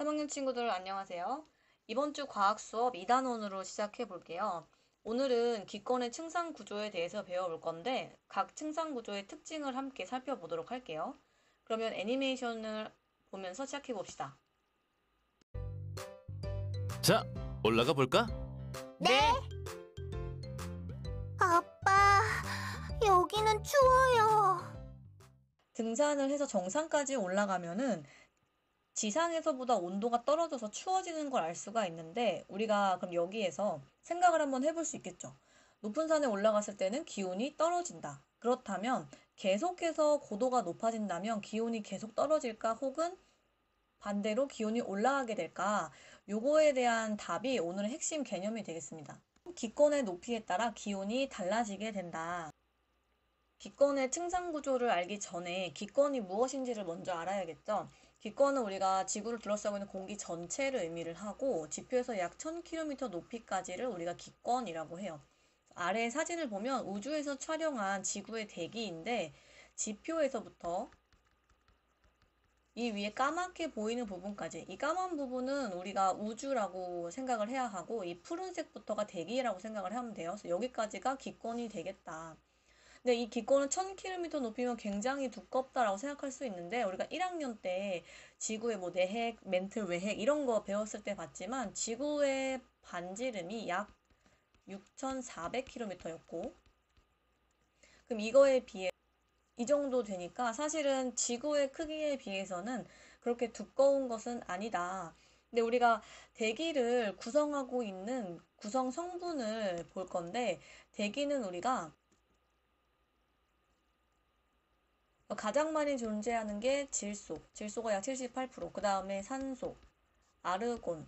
3학년 친구들 안녕하세요. 이번 주 과학 수업 2단원으로 시작해 볼게요. 오늘은 기권의 층상 구조에 대해서 배워볼 건데 각 층상 구조의 특징을 함께 살펴보도록 할게요. 그러면 애니메이션을 보면서 시작해 봅시다. 자, 올라가 볼까? 네. 아빠, 여기는 추워요. 등산을 해서 정상까지 올라가면은 지상에서보다 온도가 떨어져서 추워지는 걸 알 수가 있는데 우리가 그럼 여기에서 생각을 한번 해볼 수 있겠죠. 높은 산에 올라갔을 때는 기온이 떨어진다. 그렇다면 계속해서 고도가 높아진다면 기온이 계속 떨어질까 혹은 반대로 기온이 올라가게 될까? 요거에 대한 답이 오늘의 핵심 개념이 되겠습니다. 기권의 높이에 따라 기온이 달라지게 된다. 기권의 층상 구조를 알기 전에 기권이 무엇인지를 먼저 알아야겠죠. 기권은 우리가 지구를 둘러싸고 있는 공기 전체를 의미를 하고 지표에서 약 1000km 높이까지를 우리가 기권이라고 해요. 아래 사진을 보면 우주에서 촬영한 지구의 대기인데 지표에서부터 이 위에 까맣게 보이는 부분까지 이 까만 부분은 우리가 우주라고 생각을 해야 하고 이 푸른색부터가 대기라고 생각을 하면 돼요. 그래서 여기까지가 기권이 되겠다. 근데 이 기권은 1000km 높이면 굉장히 두껍다라고 생각할 수 있는데 우리가 1학년 때 지구의 뭐 내핵, 멘틀, 외핵 이런 거 배웠을 때 봤지만 지구의 반지름이 약 6400km였고 그럼 이거에 비해 이 정도 되니까 사실은 지구의 크기에 비해서는 그렇게 두꺼운 것은 아니다. 근데 우리가 대기를 구성하고 있는 구성 성분을 볼 건데 대기는 우리가 가장 많이 존재하는 게 질소, 질소가 약 78%, 그 다음에 산소, 아르곤,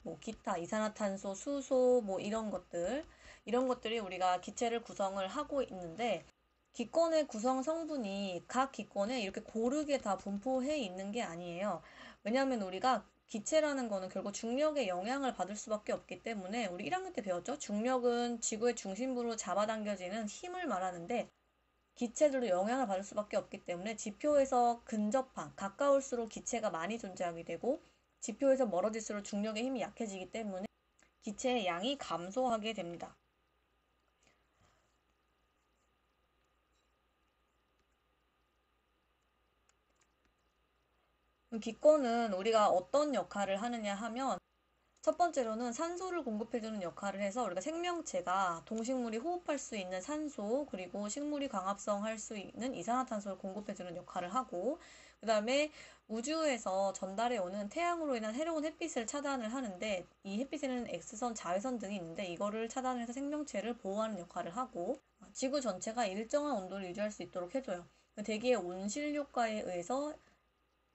뭐 기타, 이산화탄소, 수소, 뭐 이런 것들이 우리가 기체를 구성을 하고 있는데 기권의 구성 성분이 각 기권에 이렇게 고르게 다 분포해 있는 게 아니에요. 왜냐하면 우리가 기체라는 거는 결국 중력의 영향을 받을 수밖에 없기 때문에 우리 1학년 때 배웠죠? 중력은 지구의 중심부로 잡아당겨지는 힘을 말하는데 기체들도 영향을 받을 수밖에 없기 때문에 지표에서 근접한, 가까울수록 기체가 많이 존재하게 되고 지표에서 멀어질수록 중력의 힘이 약해지기 때문에 기체의 양이 감소하게 됩니다. 기권은 우리가 어떤 역할을 하느냐 하면 첫 번째로는 산소를 공급해주는 역할을 해서 우리가 생명체가 동식물이 호흡할 수 있는 산소 그리고 식물이 광합성할 수 있는 이산화탄소를 공급해주는 역할을 하고 그 다음에 우주에서 전달해 오는 태양으로 인한 해로운 햇빛을 차단을 하는데 이 햇빛에는 X선, 자외선 등이 있는데 이거를 차단을 해서 생명체를 보호하는 역할을 하고 지구 전체가 일정한 온도를 유지할 수 있도록 해줘요. 대기의 온실 효과에 의해서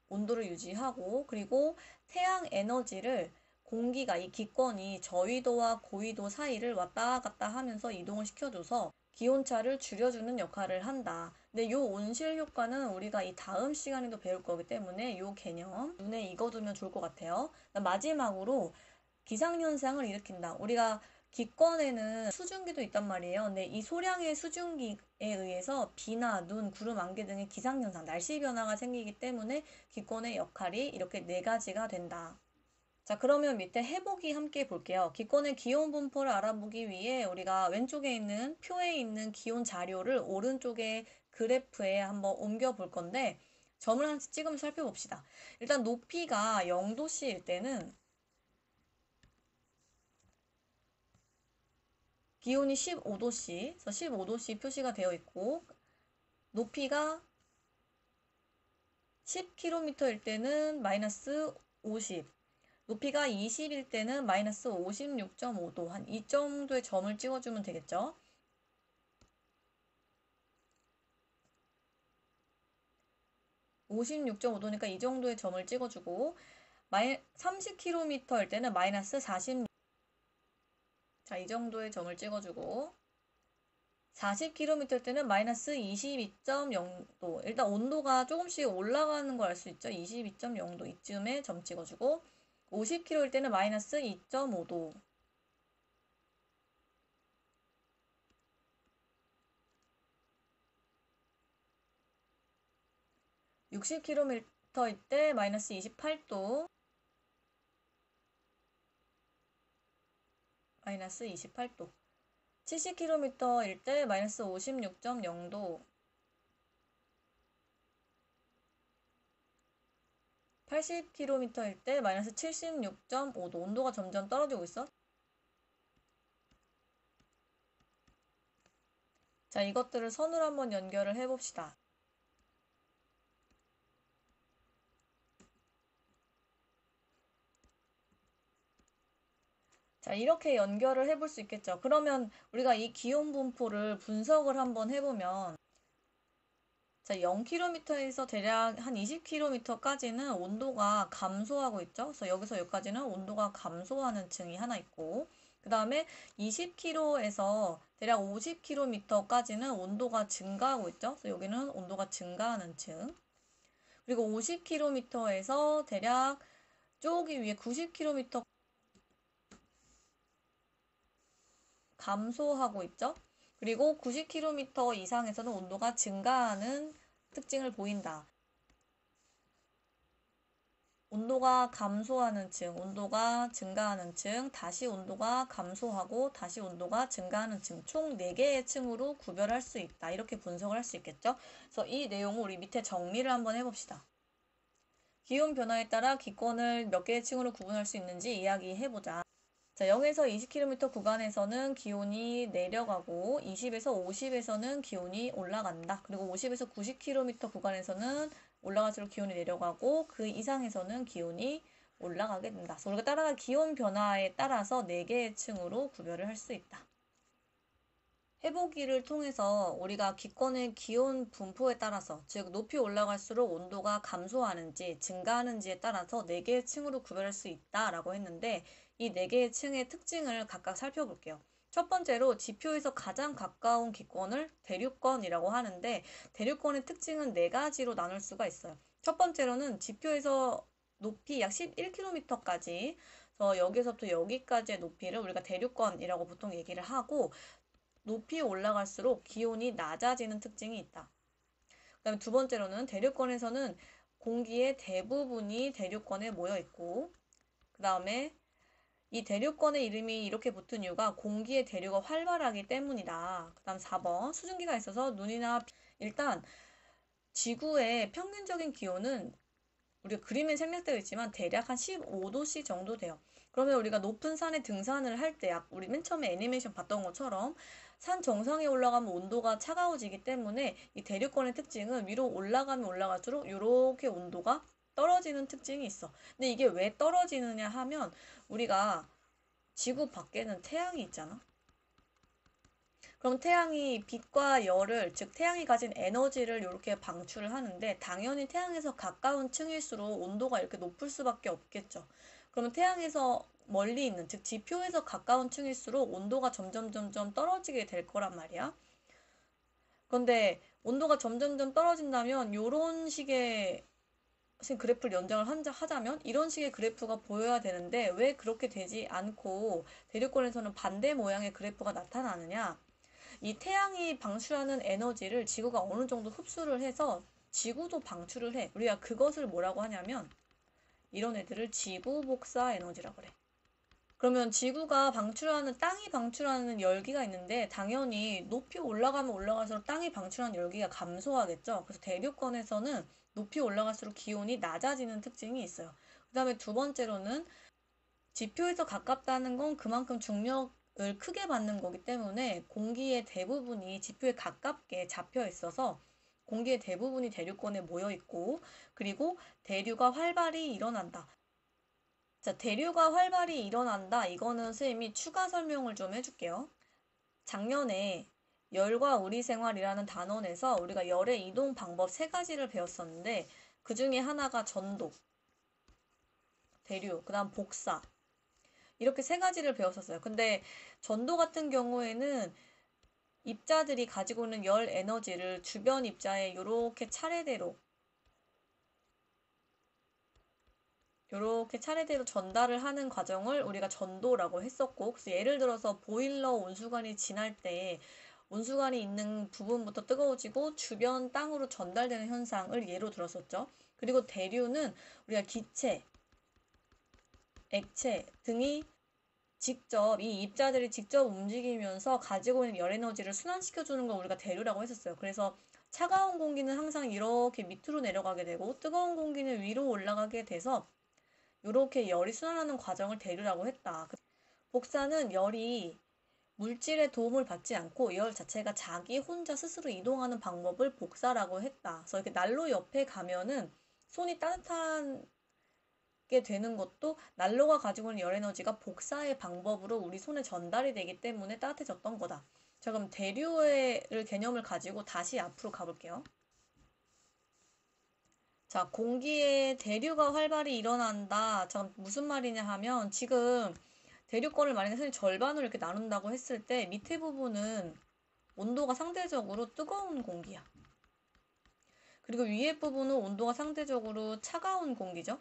온도를 유지하고 그리고 태양 에너지를 공기가 이 기권이 저위도와 고위도 사이를 왔다 갔다 하면서 이동을 시켜줘서 기온차를 줄여주는 역할을 한다. 근데 이 온실 효과는 우리가 이 다음 시간에도 배울 거기 때문에 이 개념 눈에 익어두면 좋을 것 같아요. 마지막으로 기상현상을 일으킨다. 우리가 기권에는 수증기도 있단 말이에요. 근데 이 소량의 수증기에 의해서 비나 눈, 구름, 안개 등의 기상현상, 날씨 변화가 생기기 때문에 기권의 역할이 이렇게 네 가지가 된다. 자, 그러면 밑에 해보기 함께 볼게요. 기권의 기온 분포를 알아보기 위해 우리가 왼쪽에 있는 표에 있는 기온 자료를 오른쪽에 그래프에 한번 옮겨 볼 건데 점을 하나씩 찍으면서 살펴봅시다. 일단 높이가 0도씨일 때는 기온이 15도씨, 그래서 15도씨 표시가 되어 있고 높이가 10km일 때는 마이너스 50, 높이가 20일 때는 마이너스 56.5도, 한 이 정도의 점을 찍어주면 되겠죠. (56.5도니까) 이 정도의 점을 찍어주고 30km일 때는 마이너스 40, 자, 이 정도의 점을 찍어주고 40km일 때는 마이너스 22.0도. 일단 온도가 조금씩 올라가는 걸 알 수 있죠. 22.0도 이쯤에 점 찍어주고 50km일 때는 마이너스 2.5도. 60km일 때 마이너스 28도. 마이너스 28도. 70km일 때 마이너스 56.0도. 80km일 때 마이너스 76.5도. 온도가 점점 떨어지고 있어. 자, 이것들을 선으로 한번 연결을 해봅시다. 자, 이렇게 연결을 해볼 수 있겠죠. 그러면 우리가 이 기온 분포를 분석을 한번 해보면, 자, 0km에서 대략 한 20km까지는 온도가 감소하고 있죠. 그래서 여기서 여기까지는 온도가 감소하는 층이 하나 있고, 그 다음에 20km에서 대략 50km까지는 온도가 증가하고 있죠. 그래서 여기는 온도가 증가하는 층. 그리고 50km에서 대략 저기 위에 90km 감소하고 있죠. 그리고 90km 이상에서는 온도가 증가하는 특징을 보인다. 온도가 감소하는 층, 온도가 증가하는 층, 다시 온도가 감소하고 다시 온도가 증가하는 층, 총 4개의 층으로 구별할 수 있다. 이렇게 분석을 할 수 있겠죠. 그래서 이 내용을 우리 밑에 정리를 한번 해봅시다. 기온 변화에 따라 기권을 몇 개의 층으로 구분할 수 있는지 이야기해보자. 자, 0에서 20km 구간에서는 기온이 내려가고 20에서 50에서는 기온이 올라간다. 그리고 50에서 90km 구간에서는 올라갈수록 기온이 내려가고 그 이상에서는 기온이 올라가게 된다. 그래서 우리가 따라갈 기온 변화에 따라서 4개의 층으로 구별을 할 수 있다. 해보기를 통해서 우리가 기권의 기온 분포에 따라서, 즉 높이 올라갈수록 온도가 감소하는지 증가하는지에 따라서 4개의 층으로 구별할 수 있다라고 했는데, 이 4개의 층의 특징을 각각 살펴볼게요. 첫 번째로 지표에서 가장 가까운 기권을 대륙권이라고 하는데, 대륙권의 특징은 4가지로 나눌 수가 있어요. 첫 번째로는 지표에서 높이 약 11km까지, 여기서부터 여기까지의 높이를 우리가 대륙권이라고 보통 얘기를 하고, 높이 올라갈수록 기온이 낮아지는 특징이 있다. 그 다음에 두 번째로는 대륙권에서는 공기의 대부분이 대륙권에 모여 있고, 그 다음에 이 대륙권의 이름이 이렇게 붙은 이유가 공기의 대류가 활발하기 때문이다. 그 다음 4번 수증기가 있어서 일단 지구의 평균적인 기온은 우리가 그림에 생략되어 있지만 대략 한 15도씨 정도 돼요. 그러면 우리가 높은 산에 등산을 할 때, 우리 맨 처음에 애니메이션 봤던 것처럼 산 정상에 올라가면 온도가 차가워지기 때문에 이 대륙권의 특징은 위로 올라가면 올라갈수록 이렇게 온도가 떨어지는 특징이 있어. 근데 이게 왜 떨어지느냐 하면 우리가 지구 밖에는 태양이 있잖아. 그럼 태양이 빛과 열을, 즉 태양이 가진 에너지를 이렇게 방출을 하는데 당연히 태양에서 가까운 층일수록 온도가 이렇게 높을 수밖에 없겠죠. 그러면 태양에서 멀리 있는, 즉 지표에서 가까운 층일수록 온도가 점점 떨어지게 될 거란 말이야. 그런데 온도가 점점 떨어진다면 이런 식의 그래프를 연장을 하자면 이런 식의 그래프가 보여야 되는데 왜 그렇게 되지 않고 대륙권에서는 반대 모양의 그래프가 나타나느냐? 이 태양이 방출하는 에너지를 지구가 어느 정도 흡수를 해서 지구도 방출을 해. 우리가 그것을 뭐라고 하냐면 이런 애들을 지구 복사 에너지라고 그래. 그러면 지구가 땅이 방출하는 열기가 있는데 당연히 높이 올라가면 올라갈수록 땅이 방출하는 열기가 감소하겠죠. 그래서 대륙권에서는 높이 올라갈수록 기온이 낮아지는 특징이 있어요. 그 다음에 두 번째로는 지표에서 가깝다는 건 그만큼 중력을 크게 받는 거기 때문에 공기의 대부분이 지표에 가깝게 잡혀 있어서 공기의 대부분이 대륙권에 모여 있고, 그리고 대류가 활발히 일어난다. 자, 대류가 활발히 일어난다. 이거는 선생님이 추가 설명을 좀 해줄게요. 작년에 열과 우리 생활이라는 단원에서 우리가 열의 이동 방법 3가지를 배웠었는데 그 중에 하나가 전도, 대류, 그 다음 복사, 이렇게 3가지를 배웠었어요. 근데 전도 같은 경우에는 입자들이 가지고 있는 열 에너지를 주변 입자에 이렇게 차례대로 전달을 하는 과정을 우리가 전도라고 했었고, 그래서 예를 들어서 보일러 온수관이 지날 때 온수관이 있는 부분부터 뜨거워지고 주변 땅으로 전달되는 현상을 예로 들었었죠. 그리고 대류는 우리가 기체, 액체 등이 직접 이 입자들이 직접 움직이면서 가지고 있는 열 에너지를 순환시켜주는 걸 우리가 대류라고 했었어요. 그래서 차가운 공기는 항상 이렇게 밑으로 내려가게 되고 뜨거운 공기는 위로 올라가게 돼서 이렇게 열이 순환하는 과정을 대류라고 했다. 복사는 열이 물질의 도움을 받지 않고 열 자체가 자기 혼자 스스로 이동하는 방법을 복사라고 했다. 그래서 이렇게 난로 옆에 가면은 손이 따뜻하게 되는 것도 난로가 가지고 있는 열 에너지가 복사의 방법으로 우리 손에 전달이 되기 때문에 따뜻해졌던 거다. 자, 그럼 대류의 개념을 가지고 다시 앞으로 가볼게요. 자, 공기의 대류가 활발히 일어난다. 자, 무슨 말이냐 하면 지금 대류권을 만약에 선생님 절반으로 이렇게 나눈다고 했을 때 밑에 부분은 온도가 상대적으로 뜨거운 공기야. 그리고 위에 부분은 온도가 상대적으로 차가운 공기죠.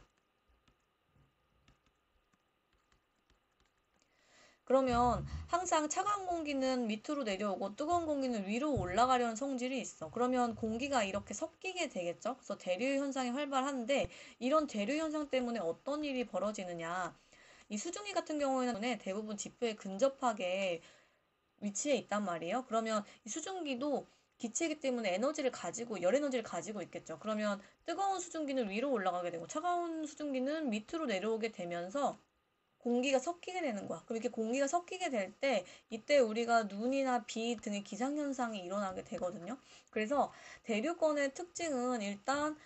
그러면 항상 차가운 공기는 밑으로 내려오고 뜨거운 공기는 위로 올라가려는 성질이 있어. 그러면 공기가 이렇게 섞이게 되겠죠. 그래서 대류 현상이 활발한데 이런 대류 현상 때문에 어떤 일이 벌어지느냐. 이 수증기 같은 경우에는 대부분 지표에 근접하게 위치해 있단 말이에요. 그러면 이 수증기도 기체이기 때문에 열 에너지를 가지고 있겠죠. 그러면 뜨거운 수증기는 위로 올라가게 되고 차가운 수증기는 밑으로 내려오게 되면서 공기가 섞이게 되는 거야. 그럼 이렇게 공기가 섞이게 될 때 이때 우리가 눈이나 비 등의 기상현상이 일어나게 되거든요. 그래서 대류권의 특징은 일단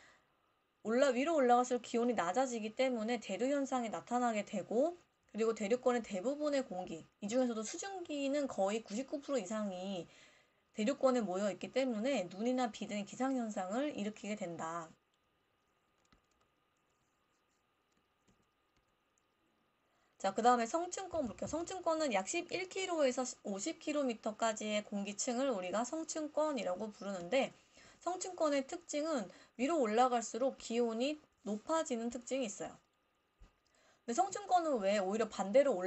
위로 올라갈수록 기온이 낮아지기 때문에 대류 현상이 나타나게 되고 그리고 대류권의 대부분의 공기, 이 중에서도 수증기는 거의 99% 이상이 대류권에 모여 있기 때문에 눈이나 비 등의 기상현상을 일으키게 된다. 자, 그 다음에 성층권 볼게요. 성층권은 약 11km에서 50km까지의 공기층을 우리가 성층권이라고 부르는데 성층권의 특징은 위로 올라갈수록 기온이 높아지는 특징이 있어요. 근데 성층권은 왜 오히려 반대로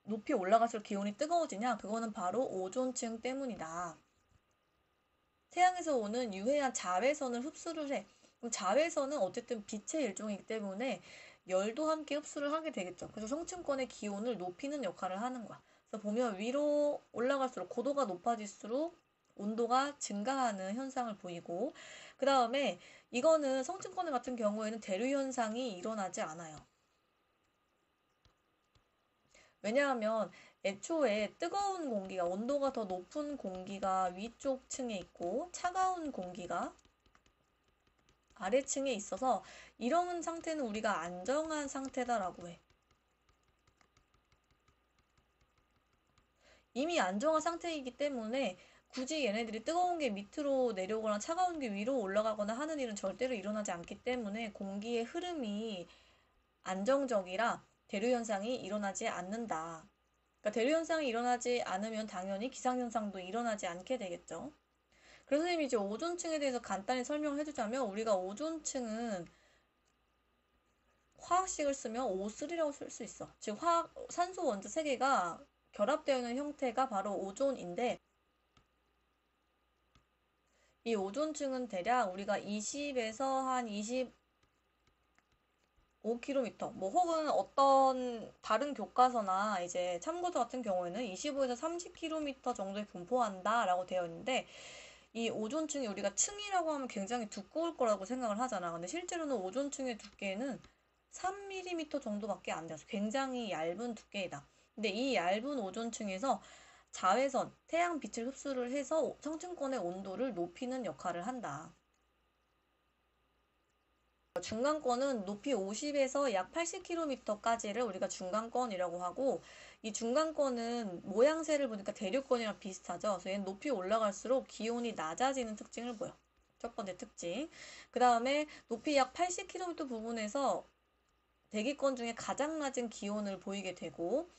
높이 올라갈수록 기온이 뜨거워지냐? 그거는 바로 오존층 때문이다. 태양에서 오는 유해한 자외선을 흡수를 해. 그럼 자외선은 어쨌든 빛의 일종이기 때문에 열도 함께 흡수를 하게 되겠죠. 그래서 성층권의 기온을 높이는 역할을 하는 거야. 그래서 보면 위로 올라갈수록 고도가 높아질수록 온도가 증가하는 현상을 보이고 그 다음에 이거는 성층권 같은 경우에는 대류 현상이 일어나지 않아요. 왜냐하면 애초에 뜨거운 공기가 온도가 더 높은 공기가 위쪽 층에 있고 차가운 공기가 아래층에 있어서 이런 상태는 우리가 안정한 상태다라고 해. 이미 안정한 상태이기 때문에 굳이 얘네들이 뜨거운 게 밑으로 내려오거나 차가운 게 위로 올라가거나 하는 일은 절대로 일어나지 않기 때문에 공기의 흐름이 안정적이라 대류 현상이 일어나지 않는다. 그러니까 대류 현상이 일어나지 않으면 당연히 기상 현상도 일어나지 않게 되겠죠. 그래서 선생님이 이제 오존층에 대해서 간단히 설명해 주자면 우리가 오존층은 화학식을 쓰면 O3라고 쓸 수 있어. 즉 산소 원자 3개가 결합되어 있는 형태가 바로 오존인데 이 오존층은 대략 우리가 20에서 한 25km, 뭐 혹은 어떤 다른 교과서나 이제 참고서 같은 경우에는 25에서 30km 정도에 분포한다라고 되어 있는데 이 오존층이 우리가 층이라고 하면 굉장히 두꺼울 거라고 생각을 하잖아. 근데 실제로는 오존층의 두께는 3mm 정도밖에 안 돼서 굉장히 얇은 두께이다. 근데 이 얇은 오존층에서 자외선, 태양 빛을 흡수를 해서 성층권의 온도를 높이는 역할을 한다. 중간권은 높이 50에서 약 80km까지를 우리가 중간권이라고 하고 이 중간권은 모양새를 보니까 대류권이랑 비슷하죠. 그래서 얘는 높이 올라갈수록 기온이 낮아지는 특징을 보여. 첫 번째 특징. 그 다음에 높이 약 80km 부분에서 대기권 중에 가장 낮은 기온을 보이게 되고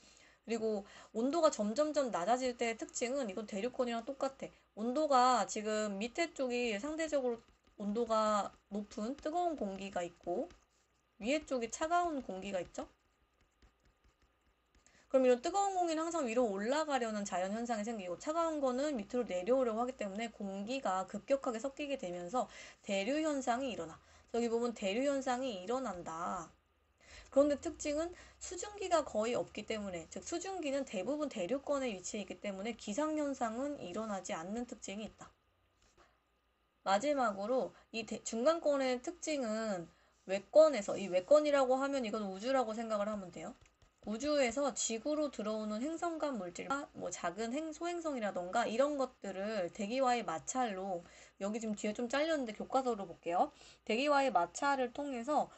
그리고 온도가 점점점 낮아질 때의 특징은 이건 대류권이랑 똑같아. 온도가 지금 밑에 쪽이 상대적으로 온도가 높은 뜨거운 공기가 있고 위에 쪽이 차가운 공기가 있죠. 그럼 이런 뜨거운 공기는 항상 위로 올라가려는 자연현상이 생기고 차가운 거는 밑으로 내려오려고 하기 때문에 공기가 급격하게 섞이게 되면서 대류현상이 일어나. 여기 보면 대류현상이 일어난다. 그런데 특징은 수증기가 거의 없기 때문에, 즉 수증기는 대부분 대륙권에 위치해 있기 때문에 기상현상은 일어나지 않는 특징이 있다. 마지막으로 이 중간권의 특징은 외권에서, 이 외권이라고 하면 이건 우주라고 생각을 하면 돼요. 우주에서 지구로 들어오는 행성간 물질, 뭐 작은 소행성이라던가 이런 것들을 대기와의 마찰로, 여기 지금 뒤에 좀 잘렸는데 교과서로 볼게요. 대기와의 마찰을 통해서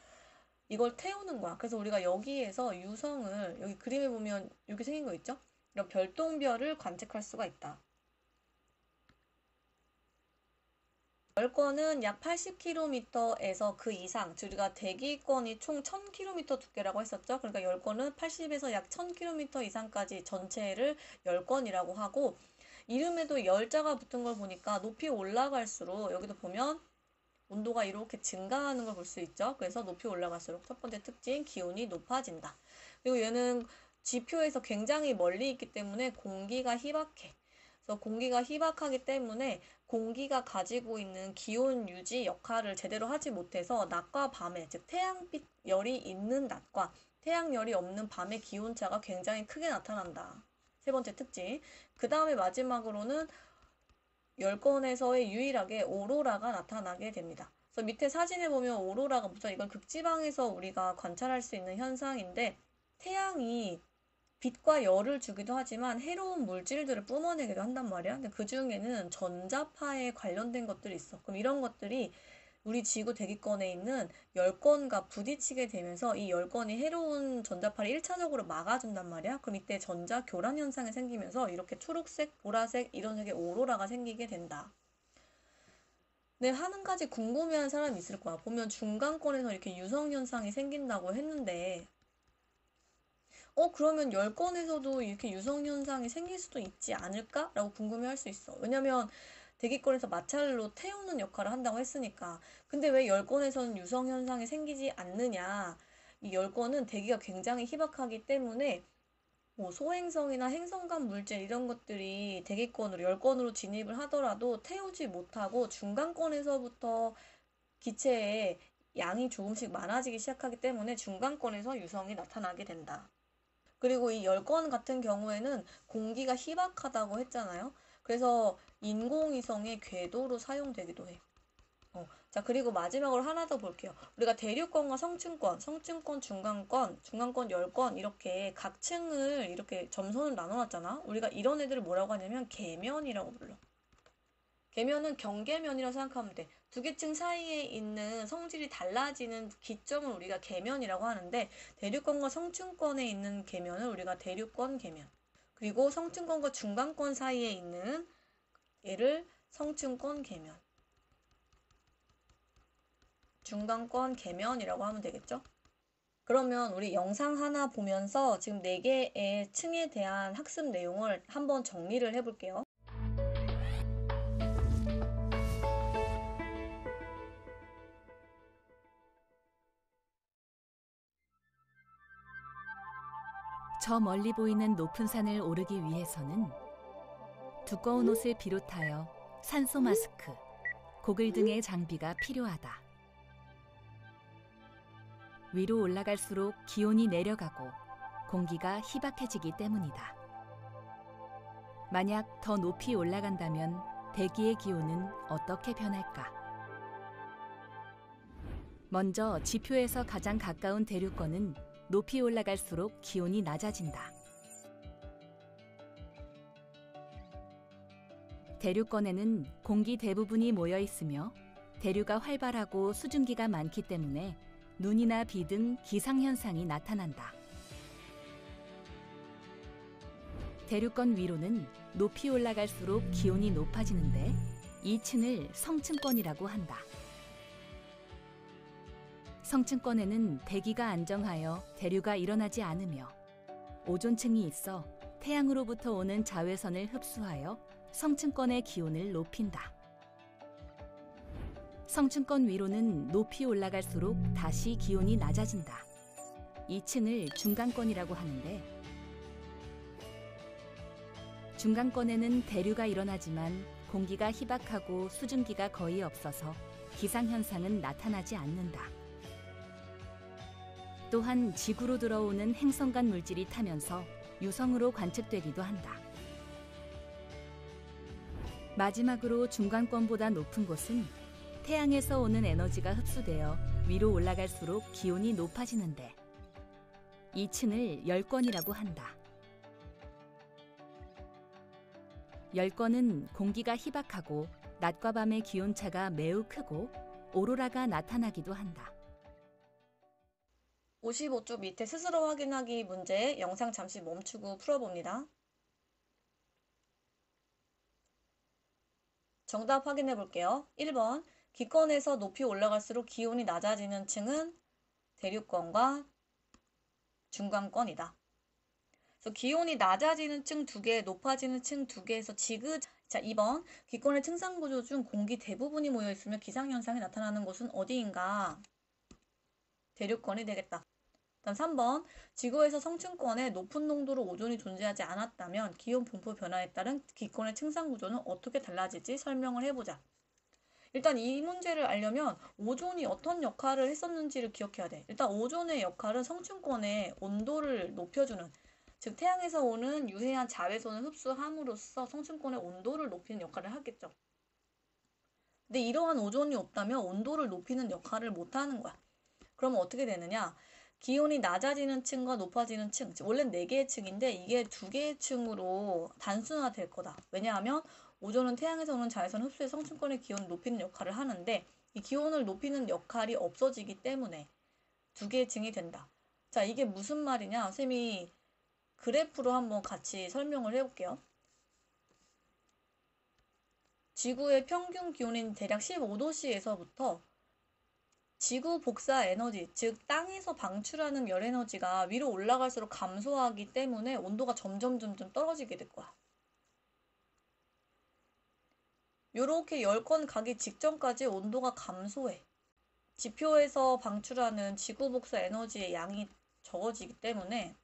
이걸 태우는 거야. 그래서 우리가 여기에서 유성을, 여기 그림에 보면 이렇게 생긴 거 있죠? 이런 별똥별을 관측할 수가 있다. 열권은 약 80km에서 그 이상, 즉 우리가 대기권이 총 1000km 두께라고 했었죠. 그러니까 열권은 80에서 약 1000km 이상까지 전체를 열권이라고 하고, 이름에도 열자가 붙은 걸 보니까 높이 올라갈수록 여기도 보면 온도가 이렇게 증가하는 걸 볼 수 있죠. 그래서 높이 올라갈수록 첫 번째 특징, 기온이 높아진다. 그리고 얘는 지표에서 굉장히 멀리 있기 때문에 공기가 희박해. 그래서 공기가 희박하기 때문에 공기가 가지고 있는 기온 유지 역할을 제대로 하지 못해서 낮과 밤에, 즉 태양빛 열이 있는 낮과 태양열이 없는 밤의 기온차가 굉장히 크게 나타난다. 세 번째 특징. 그 다음에 마지막으로는 열권에서의 유일하게 오로라가 나타나게 됩니다. 그래서 밑에 사진에 보면 오로라가 뭐죠? 이건 극지방에서 우리가 관찰할 수 있는 현상인데, 태양이 빛과 열을 주기도 하지만 해로운 물질들을 뿜어내기도 한단 말이야. 근데 그 중에는 전자파에 관련된 것들이 있어. 그럼 이런 것들이 우리 지구 대기권에 있는 열권과 부딪히게 되면서 이 열권이 해로운 전자파를 1차적으로 막아준단 말이야. 그럼 이때 전자 교란 현상이 생기면서 이렇게 초록색, 보라색 이런 색의 오로라가 생기게 된다. 근데 한 가지 궁금해하는 사람이 있을 거야. 보면 중간권에서 이렇게 유성 현상이 생긴다고 했는데, 그러면 열권에서도 이렇게 유성 현상이 생길 수도 있지 않을까? 라고 궁금해할 수 있어. 왜냐면 대기권에서 마찰로 태우는 역할을 한다고 했으니까. 근데 왜 열권에서는 유성 현상이 생기지 않느냐? 이 열권은 대기가 굉장히 희박하기 때문에 뭐 소행성이나 행성간 물질 이런 것들이 대기권으로, 열권으로 진입을 하더라도 태우지 못하고 중간권에서부터 기체의 양이 조금씩 많아지기 시작하기 때문에 중간권에서 유성이 나타나게 된다. 그리고 이 열권 같은 경우에는 공기가 희박하다고 했잖아요. 그래서 인공위성의 궤도로 사용되기도 해. 자, 그리고 마지막으로 하나 더 볼게요. 우리가 대륙권과 성층권, 중간권, 열권 이렇게 각 층을 이렇게 점선을 나눠놨잖아. 우리가 이런 애들을 뭐라고 하냐면 계면이라고 불러. 계면은 경계면이라고 생각하면 돼. 두 개 층 사이에 있는 성질이 달라지는 기점을 우리가 계면이라고 하는데, 대륙권과 성층권에 있는 계면을 우리가 대륙권 계면, 그리고 성층권과 중간권 사이에 있는 얘를 성층권 계면, 중간권 계면이라고 하면 되겠죠? 그러면 우리 영상 하나 보면서 지금 4개의 층에 대한 학습 내용을 한번 정리를 해볼게요. 저 멀리 보이는 높은 산을 오르기 위해서는 두꺼운 옷을 비롯하여 산소 마스크, 고글 등의 장비가 필요하다. 위로 올라갈수록 기온이 내려가고 공기가 희박해지기 때문이다. 만약 더 높이 올라간다면 대기의 기온은 어떻게 변할까? 먼저 지표에서 가장 가까운 대륙권은 높이 올라갈수록 기온이 낮아진다. 대륙권에는 공기 대부분이 모여 있으며 대류가 활발하고 수증기가 많기 때문에 눈이나 비 등 기상현상이 나타난다. 대륙권 위로는 높이 올라갈수록 기온이 높아지는데 이 층을 성층권이라고 한다. 성층권에는 대기가 안정하여 대류가 일어나지 않으며 오존층이 있어 태양으로부터 오는 자외선을 흡수하여 성층권의 기온을 높인다. 성층권 위로는 높이 올라갈수록 다시 기온이 낮아진다. 이 층을 중간권이라고 하는데, 중간권에는 대류가 일어나지만 공기가 희박하고 수증기가 거의 없어서 기상현상은 나타나지 않는다. 또한 지구로 들어오는 행성간 물질이 타면서 유성으로 관측되기도 한다. 마지막으로 중간권보다 높은 곳은 태양에서 오는 에너지가 흡수되어 위로 올라갈수록 기온이 높아지는데 이 층을 열권이라고 한다. 열권은 공기가 희박하고 낮과 밤의 기온차가 매우 크고 오로라가 나타나기도 한다. 55쪽 밑에 스스로 확인하기 문제 영상 잠시 멈추고 풀어봅니다. 정답 확인해 볼게요. 1번 기권에서 높이 올라갈수록 기온이 낮아지는 층은 대륙권과 중간권이다. 그래서 기온이 낮아지는 층 2개, 높아지는 층 2개에서 자, 2번 기권의 층상 구조 중 공기 대부분이 모여 있으며 기상현상이 나타나는 곳은 어디인가? 대륙권이 되겠다. 다음 3번 지구에서 성층권에 높은 농도로 오존이 존재하지 않았다면 기온 분포 변화에 따른 기권의 층상 구조는 어떻게 달라질지 설명을 해보자. 일단 이 문제를 알려면 오존이 어떤 역할을 했었는지를 기억해야 돼. 일단 오존의 역할은 성층권의 온도를 높여주는, 즉 태양에서 오는 유해한 자외선을 흡수함으로써 성층권의 온도를 높이는 역할을 하겠죠. 근데 이러한 오존이 없다면 온도를 높이는 역할을 못하는 거야. 그러면 어떻게 되느냐? 기온이 낮아지는 층과 높아지는 층, 원래는 4개의 층인데 이게 2개의 층으로 단순화될 거다. 왜냐하면 오존은 태양에서 오는 자외선 흡수에 성층권의 기온을 높이는 역할을 하는데 이 기온을 높이는 역할이 없어지기 때문에 2개의 층이 된다. 자, 이게 무슨 말이냐? 쌤이 그래프로 한번 같이 설명을 해볼게요. 지구의 평균 기온인 대략 15도씨에서부터 지구 복사 에너지, 즉 땅에서 방출하는 열 에너지가 위로 올라갈수록 감소하기 때문에 온도가 점점 떨어지게 될 거야. 요렇게 열권 가기 직전까지 온도가 감소해. 지표에서 방출하는 지구 복사 에너지의 양이 적어지기 때문에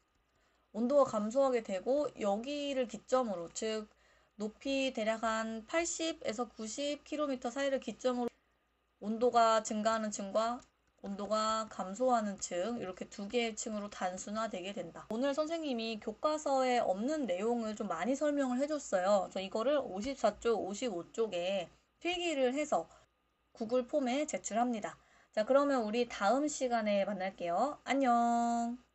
온도가 감소하게 되고 여기를 기점으로, 즉 높이 대략 한 80에서 90km 사이를 기점으로 온도가 증가하는 층과 온도가 감소하는 층, 이렇게 2개의 층으로 단순화되게 된다. 오늘 선생님이 교과서에 없는 내용을 좀 많이 설명을 해줬어요. 그래서 이거를 54쪽, 55쪽에 필기를 해서 구글 폼에 제출합니다. 자, 그러면 우리 다음 시간에 만날게요. 안녕.